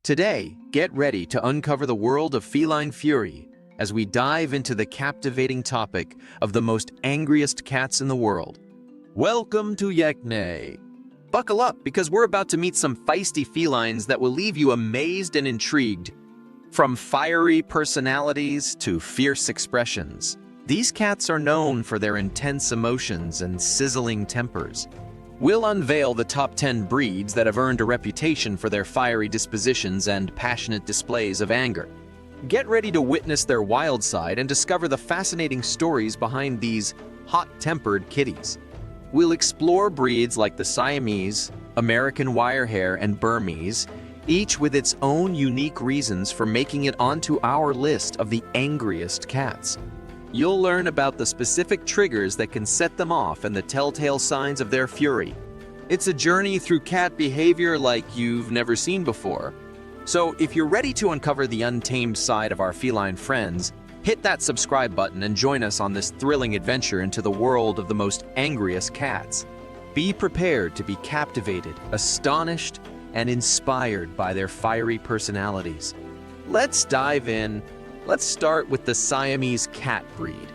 Today, get ready to uncover the world of feline fury as we dive into the captivating topic of the most angriest cats in the world. Welcome to Yekne. Buckle up because we're about to meet some feisty felines that will leave you amazed and intrigued. From fiery personalities to fierce expressions, these cats are known for their intense emotions and sizzling tempers. We'll unveil the top 10 breeds that have earned a reputation for their fiery dispositions and passionate displays of anger. Get ready to witness their wild side and discover the fascinating stories behind these hot-tempered kitties. We'll explore breeds like the Siamese, American Wirehair, and Burmese, each with its own unique reasons for making it onto our list of the angriest cats. You'll learn about the specific triggers that can set them off and the telltale signs of their fury. It's a journey through cat behavior like you've never seen before. So if you're ready to uncover the untamed side of our feline friends, hit that subscribe button and join us on this thrilling adventure into the world of the most angriest cats. Be prepared to be captivated, astonished, and inspired by their fiery personalities. Let's dive in. Let's start with the Siamese cat breed.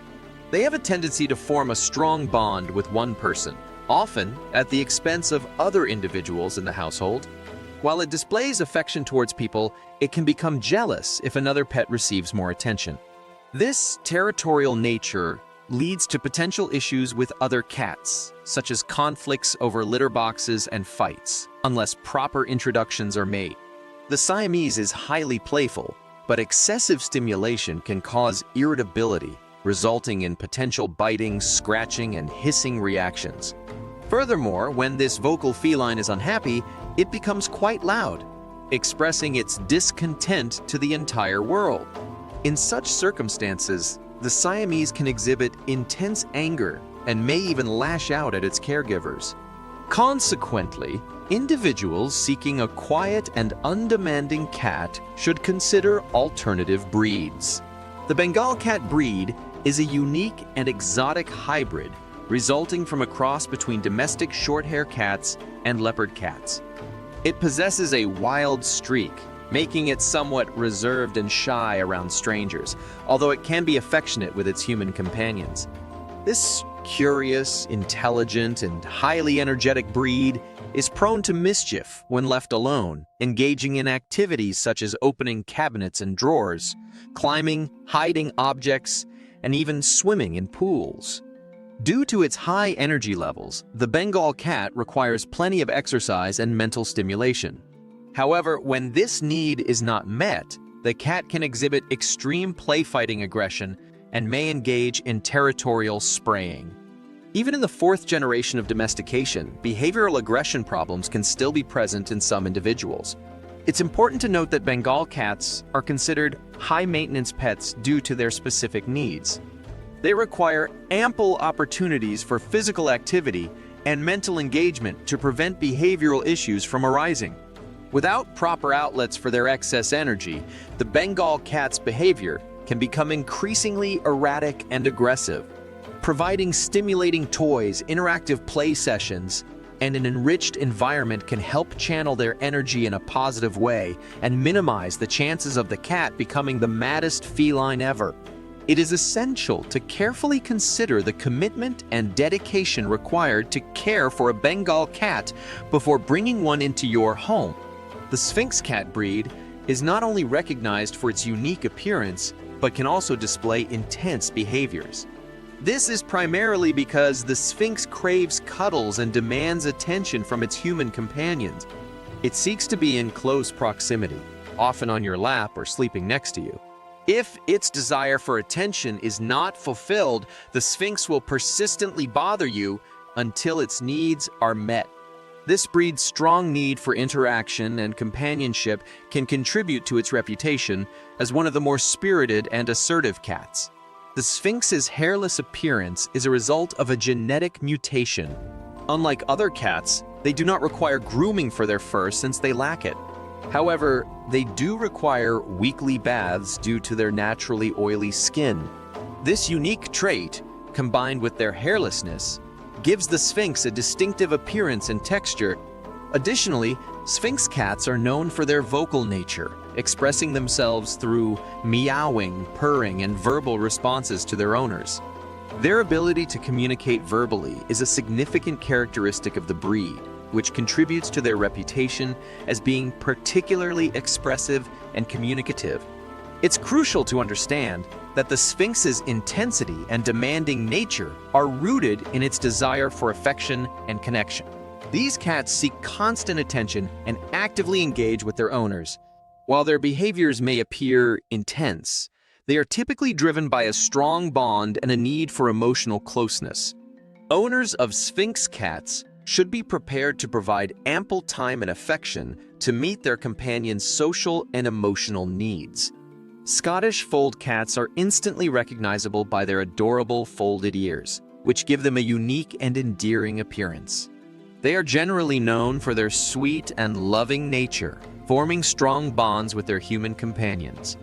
They have a tendency to form a strong bond with one person, often at the expense of other individuals in the household. While it displays affection towards people, it can become jealous if another pet receives more attention. This territorial nature leads to potential issues with other cats, such as conflicts over litter boxes and fights, unless proper introductions are made. The Siamese is highly playful, but excessive stimulation can cause irritability, resulting in potential biting, scratching, and hissing reactions. Furthermore, when this vocal feline is unhappy, it becomes quite loud, expressing its discontent to the entire world. In such circumstances, the Siamese can exhibit intense anger and may even lash out at its caregivers. Consequently, individuals seeking a quiet and undemanding cat should consider alternative breeds. The Bengal cat breed is a unique and exotic hybrid resulting from a cross between domestic short-hair cats and leopard cats. It possesses a wild streak, making it somewhat reserved and shy around strangers, although it can be affectionate with its human companions. This curious, intelligent, and highly energetic breed is prone to mischief when left alone, engaging in activities such as opening cabinets and drawers, climbing, hiding objects, and even swimming in pools. Due to its high energy levels, the Bengal cat requires plenty of exercise and mental stimulation. However, when this need is not met, the cat can exhibit extreme play-fighting aggression and may engage in territorial spraying. Even in the fourth generation of domestication, behavioral aggression problems can still be present in some individuals. It's important to note that Bengal cats are considered high-maintenance pets due to their specific needs. They require ample opportunities for physical activity and mental engagement to prevent behavioral issues from arising. Without proper outlets for their excess energy, the Bengal cat's behavior can become increasingly erratic and aggressive. Providing stimulating toys, interactive play sessions, and an enriched environment can help channel their energy in a positive way and minimize the chances of the cat becoming the maddest feline ever. It is essential to carefully consider the commitment and dedication required to care for a Bengal cat before bringing one into your home. The Sphynx cat breed is not only recognized for its unique appearance, but can also display intense behaviors. This is primarily because the Sphynx craves cuddles and demands attention from its human companions. It seeks to be in close proximity, often on your lap or sleeping next to you. If its desire for attention is not fulfilled, the Sphynx will persistently bother you until its needs are met. This breed's strong need for interaction and companionship can contribute to its reputation as one of the more spirited and assertive cats. The Sphynx's hairless appearance is a result of a genetic mutation. Unlike other cats, they do not require grooming for their fur since they lack it. However, they do require weekly baths due to their naturally oily skin. This unique trait, combined with their hairlessness, gives the Sphynx a distinctive appearance and texture, Additionally, Sphinx cats are known for their vocal nature, expressing themselves through meowing, purring, and verbal responses to their owners. Their ability to communicate verbally is a significant characteristic of the breed, which contributes to their reputation as being particularly expressive and communicative. It's crucial to understand that the Sphinx's intensity and demanding nature are rooted in its desire for affection and connection. These cats seek constant attention and actively engage with their owners. While their behaviors may appear intense, they are typically driven by a strong bond and a need for emotional closeness. Owners of Sphinx cats should be prepared to provide ample time and affection to meet their companion's social and emotional needs. Scottish fold cats are instantly recognizable by their adorable folded ears, which give them a unique and endearing appearance. They are generally known for their sweet and loving nature, forming strong bonds with their human companions.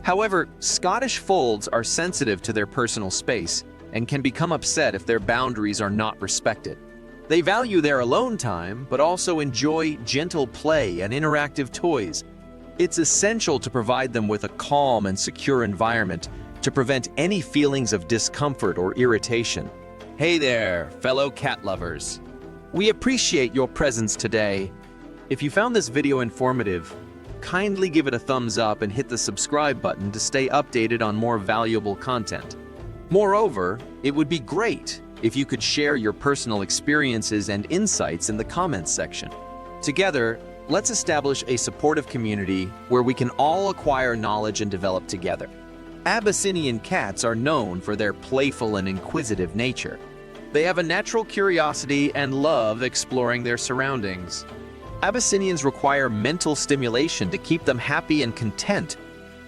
However, Scottish folds are sensitive to their personal space and can become upset if their boundaries are not respected. They value their alone time, but also enjoy gentle play and interactive toys. It's essential to provide them with a calm and secure environment to prevent any feelings of discomfort or irritation. Hey there, fellow cat lovers. We appreciate your presence today. If you found this video informative, kindly give it a thumbs up and hit the subscribe button to stay updated on more valuable content. Moreover, it would be great if you could share your personal experiences and insights in the comments section. Together, let's establish a supportive community where we can all acquire knowledge and develop together. Abyssinian cats are known for their playful and inquisitive nature. They have a natural curiosity and love exploring their surroundings. Abyssinians require mental stimulation to keep them happy and content.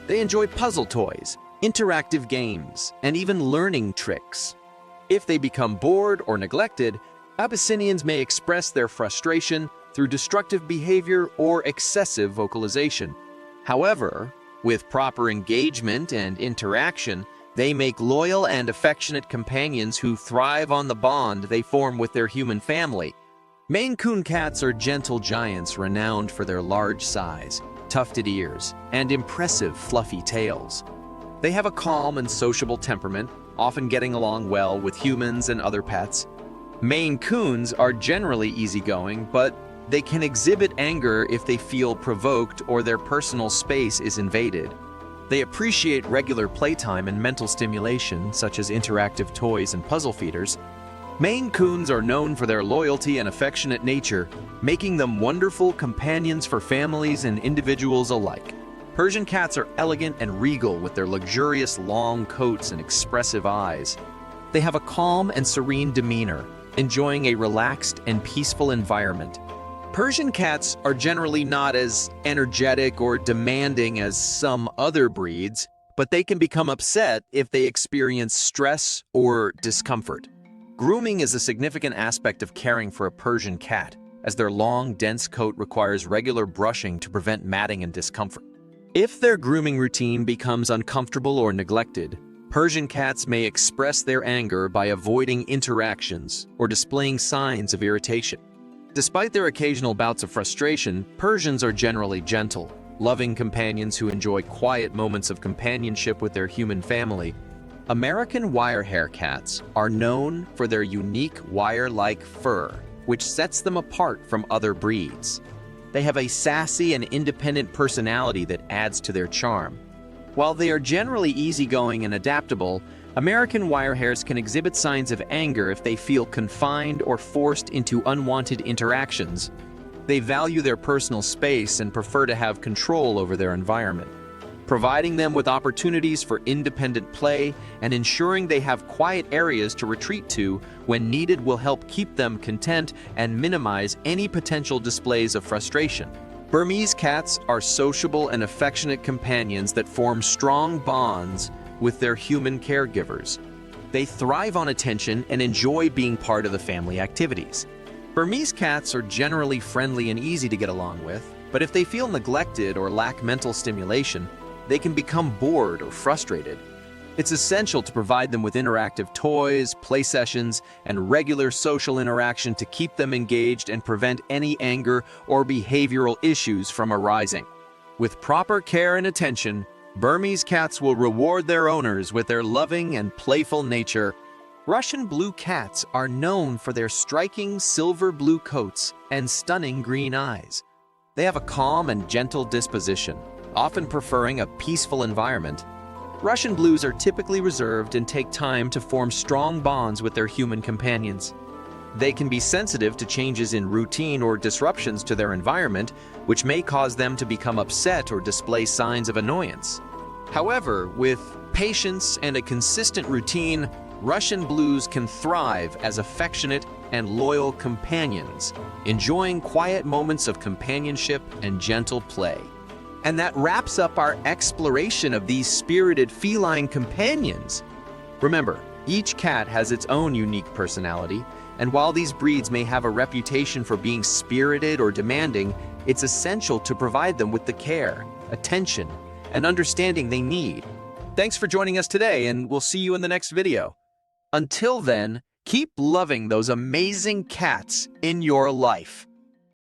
They enjoy puzzle toys, interactive games, and even learning tricks. If they become bored or neglected, Abyssinians may express their frustration through destructive behavior or excessive vocalization. However, with proper engagement and interaction, they make loyal and affectionate companions who thrive on the bond they form with their human family. Maine Coon cats are gentle giants renowned for their large size, tufted ears, and impressive fluffy tails. They have a calm and sociable temperament, often getting along well with humans and other pets. Maine Coons are generally easygoing, but they can exhibit anger if they feel provoked or their personal space is invaded. They appreciate regular playtime and mental stimulation, such as interactive toys and puzzle feeders. Maine Coons are known for their loyalty and affectionate nature, making them wonderful companions for families and individuals alike. Persian cats are elegant and regal with their luxurious long coats and expressive eyes. They have a calm and serene demeanor, enjoying a relaxed and peaceful environment. Persian cats are generally not as energetic or demanding as some other breeds, but they can become upset if they experience stress or discomfort. Grooming is a significant aspect of caring for a Persian cat, as their long, dense coat requires regular brushing to prevent matting and discomfort. If their grooming routine becomes uncomfortable or neglected, Persian cats may express their anger by avoiding interactions or displaying signs of irritation. Despite their occasional bouts of frustration, Persians are generally gentle, loving companions who enjoy quiet moments of companionship with their human family. American wire-hair cats are known for their unique wire-like fur, which sets them apart from other breeds. They have a sassy and independent personality that adds to their charm. While they are generally easygoing and adaptable, American wirehairs can exhibit signs of anger if they feel confined or forced into unwanted interactions. They value their personal space and prefer to have control over their environment. Providing them with opportunities for independent play and ensuring they have quiet areas to retreat to when needed will help keep them content and minimize any potential displays of frustration. Burmese cats are sociable and affectionate companions that form strong bonds with their human caregivers. They thrive on attention and enjoy being part of the family activities. Burmese cats are generally friendly and easy to get along with, but if they feel neglected or lack mental stimulation, they can become bored or frustrated. It's essential to provide them with interactive toys, play sessions, and regular social interaction to keep them engaged and prevent any anger or behavioral issues from arising. With proper care and attention, Burmese cats will reward their owners with their loving and playful nature. Russian blue cats are known for their striking silver blue coats and stunning green eyes. They have a calm and gentle disposition, often preferring a peaceful environment. Russian blues are typically reserved and take time to form strong bonds with their human companions. They can be sensitive to changes in routine or disruptions to their environment, which may cause them to become upset or display signs of annoyance. However, with patience and a consistent routine, Russian blues can thrive as affectionate and loyal companions, enjoying quiet moments of companionship and gentle play. And that wraps up our exploration of these spirited feline companions. Remember, each cat has its own unique personality, and while these breeds may have a reputation for being spirited or demanding, it's essential to provide them with the care, attention, and understanding they need. Thanks for joining us today, and we'll see you in the next video. Until then, keep loving those amazing cats in your life.